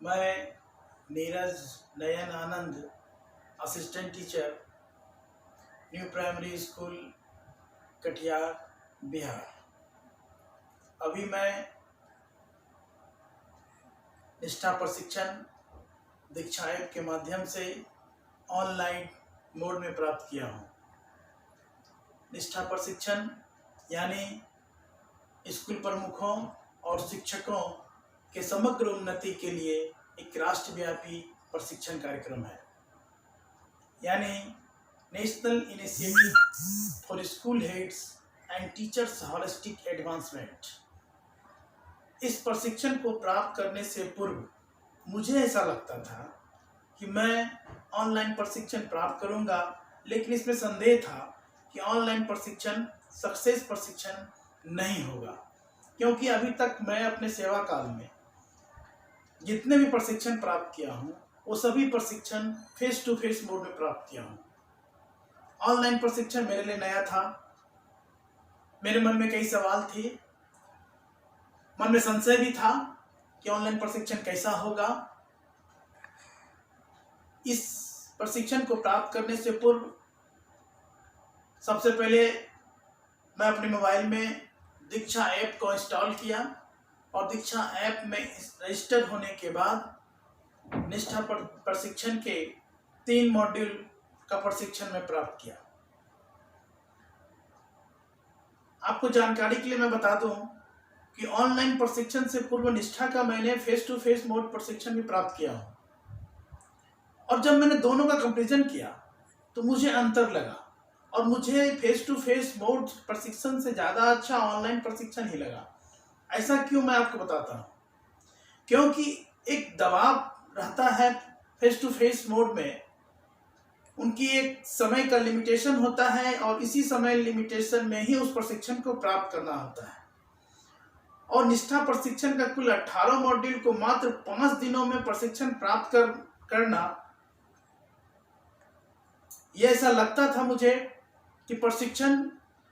मैं Neeraj Nayan Anand, assistant teacher, new primary school Katihar Bihar. अभी मैं निष्ठा प्रशिक्षण दीक्षा ऐप के माध्यम से ऑनलाइन मोड में प्राप्त किया हूँ। निष्ठा प्रशिक्षण यानी स्कूल प्रमुखों और शिक्षकों के समग्र उन्नति के लिए एक राष्ट्रव्यापी प्रशिक्षण कार्यक्रम है, यानी national initiative for school heads and teachers holistic advancement. इस प्रशिक्षण को प्राप्त करने से पूर्व मुझे ऐसा लगता था कि मैं ऑनलाइन प्रशिक्षण प्राप्त करूंगा, लेकिन इसमें संदेह था कि ऑनलाइन प्रशिक्षण सक्सेस प्रशिक्षण नहीं होगा, क्योंकि अभी तक मैं अपने सेवा काल में जितने भी प्रशिक्षण प्राप्त किया हूँ वो सभी प्रशिक्षण फेस टू फेस मोड में प्राप्त किया हूँ। ऑनलाइन प्रशिक्षण मेरे लिए नया था। मेरे मन में कई सवाल थे, मन में संशय भी था कि ऑनलाइन प्रशिक्षण कैसा होगा। इस प्रशिक्षण को प्राप्त करने से पूर्व सबसे पहले मैं अपने मोबाइल में दीक्षा ऐप को इंस्टॉल किया और दीक्षा ऐप में रजिस्टर होने के बाद निष्ठा प्रशिक्षण के 3 मॉड्यूल का प्रशिक्षण मैं प्राप्त किया। आपको जानकारी के लिए मैं बता दूं कि ऑनलाइन प्रशिक्षण से पूर्व निष्ठा का मैंने फेस टू फेस मोड प्रशिक्षण भी प्राप्त किया हूं, और जब मैंने दोनों का कंपैरिजन किया तो मुझे अंतर लगा और मुझे फेस टू फेस मोड प्रशिक्षण से ज़्यादा अच्छा ऑनलाइन प्रशिक्षण ही लगा। ऐसा क्यों, मैं आपको बताता हूँ। क्योंकि एक दबाव रहता है फेस टू फेस मोड में, उनकी एक समय का लिमिटेशन होता है और इसी समय लिमिटेशन में ही उस प्रशिक्षण को प्राप्त करना होता है। और निष्ठा प्रशिक्षण का कुल 18 मॉड्यूल को मात्र 5 दिनों में प्रशिक्षण प्राप्त करना, यह ऐसा लगता था मुझे कि प्रशिक्षण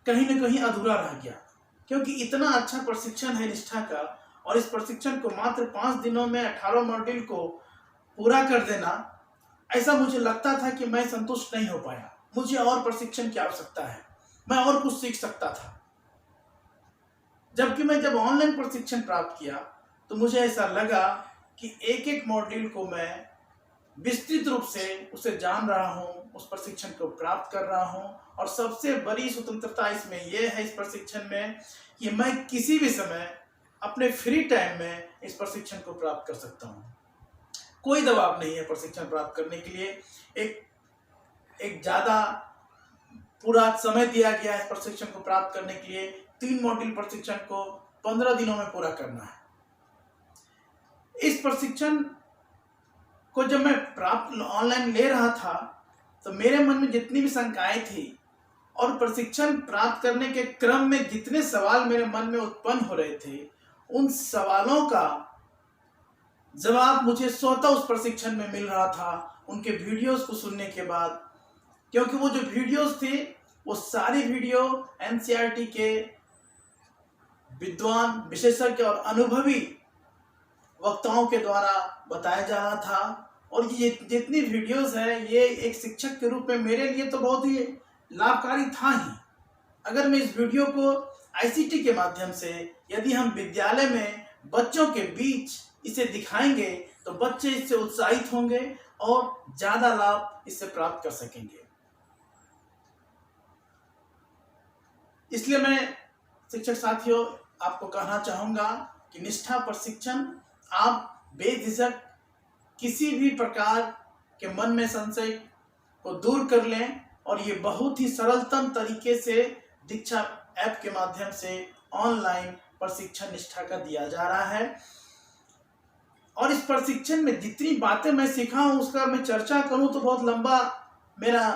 कहीं न कहीं अधूरा रह गया, क्योंकि इतना अच्छा प्रशिक्षण है निष्ठा का, और इस प्रशिक्षण को मात्र 5 दिनों में 18 मॉड्यूल को पूरा कर देना, ऐसा मुझे लगता था कि मैं संतुष्ट नहीं हो पाया। मुझे और प्रशिक्षण की आवश्यकता है, मैं और कुछ सीख सकता था। जबकि मैं जब ऑनलाइन प्रशिक्षण प्राप्त किया तो मुझे ऐसा लगा कि एक एक मॉड्यूल को मैं विस्तृत रूप से उसे जान रहा हूँ, उस प्रशिक्षण को प्राप्त कर रहा हूँ। और सबसे बड़ी स्वतंत्रता इसमें यह है, इस प्रशिक्षण में, कि मैं किसी भी समय अपने फ्री टाइम में इस प्रशिक्षण को प्राप्त कर सकता हूँ। कोई दबाव नहीं है प्रशिक्षण प्राप्त करने के लिए। एक ज़्यादा पूरा समय दिया गया है इस प्रशिक्षण को प्राप्त करने के लिए। 3 मॉड्यूल प्रशिक्षण को 15 दिनों में पूरा करना है। इस प्रशिक्षण को जब मैं प्राप्त ऑनलाइन ले रहा था तो मेरे मन में जितनी भी शंकाएं थी और प्रशिक्षण प्राप्त करने के क्रम में जितने सवाल मेरे मन में उत्पन्न हो रहे थे, उन सवालों का जवाब मुझे स्वतः उस प्रशिक्षण में मिल रहा था, उनके वीडियोस को सुनने के बाद। क्योंकि वो जो वीडियोस थे वो सारी वीडियो एनसीईआरटी के विद्वान, विशेषज्ञ और अनुभवी वक्ताओं के द्वारा बताया जा रहा था। और ये जितनी वीडियोस है, ये एक शिक्षक के रूप में मेरे लिए तो बहुत ही लाभकारी था ही। अगर मैं इस वीडियो को आईसीटी के माध्यम से, यदि हम विद्यालय में बच्चों के बीच इसे दिखाएंगे तो बच्चे इससे उत्साहित होंगे और ज़्यादा लाभ इससे प्राप्त कर सकेंगे। इसलिए मैं शिक्षक साथियों आपको कहना चाहूँगा कि निष्ठा प्रशिक्षण आप बेझिझक किसी भी प्रकार के मन में संशय को दूर कर लें, और ये बहुत ही सरलतम तरीके से दीक्षा ऐप के माध्यम से ऑनलाइन प्रशिक्षण निष्ठा का दिया जा रहा है। और इस प्रशिक्षण में जितनी बातें मैं सीखा हूँ उसका मैं चर्चा करूँ तो बहुत लंबा मेरा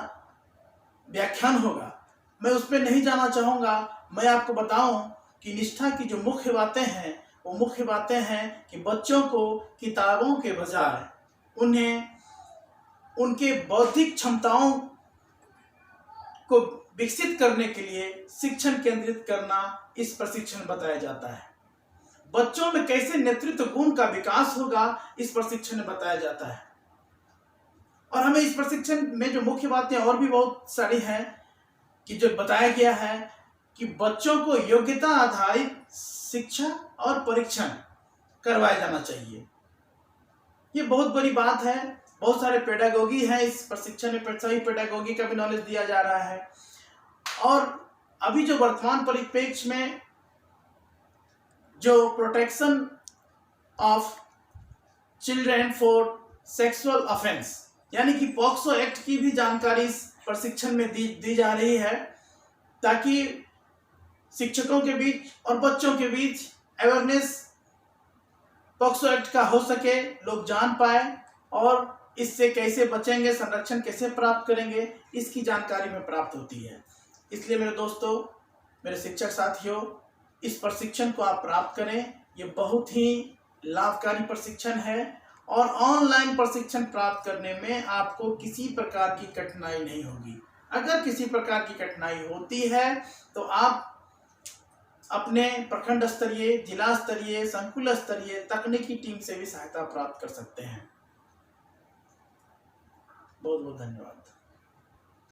व्याख्यान होगा, मैं उसमें नहीं जाना चाहूँगा। मैं आपको बताऊं कि निष्ठा की जो मुख्य बातें हैं वो मुख्य बातें हैं कि बच्चों को किताबों के बजाय उन्हें उनके बौद्धिक क्षमताओं को विकसित करने के लिए शिक्षण केंद्रित करना इस प्रशिक्षण बताया जाता है। बच्चों में कैसे नेतृत्व गुण का विकास होगा, इस प्रशिक्षण में बताया जाता है। और हमें इस प्रशिक्षण में जो मुख्य बातें और भी बहुत सारी हैं कि जो बताया गया है कि बच्चों को योग्यता आधारित शिक्षा और परीक्षण करवाया जाना चाहिए। ये बहुत बड़ी बात है। बहुत सारे पेडागोगी हैं इस प्रशिक्षण में, सही पेडागोगी का भी नॉलेज दिया जा रहा है। और अभी जो वर्तमान परिप्रेक्ष्य में जो protection of children for sexual offence यानी कि पॉक्सो एक्ट की भी जानकारी इस प्रशिक्षण में दी जा रही है, ताकि शिक्षकों के बीच और बच्चों के बीच अवेयरनेस पॉक्सो एक्ट का हो सके, लोग जान पाए और इससे कैसे बचेंगे, संरक्षण कैसे प्राप्त करेंगे, इसकी जानकारी में प्राप्त होती है। इसलिए मेरे दोस्तों, मेरे शिक्षक साथियों, इस प्रशिक्षण को आप प्राप्त करें। ये बहुत ही लाभकारी प्रशिक्षण है और ऑनलाइन प्रशिक्षण प्राप्त करने में आपको किसी प्रकार की कठिनाई नहीं होगी। अगर किसी प्रकार की कठिनाई होती है तो आप अपने प्रखंड स्तरीय, जिला स्तरीय, संकुल स्तरीय तकनीकी टीम से भी सहायता प्राप्त कर सकते हैं। बहुत बहुत धन्यवाद।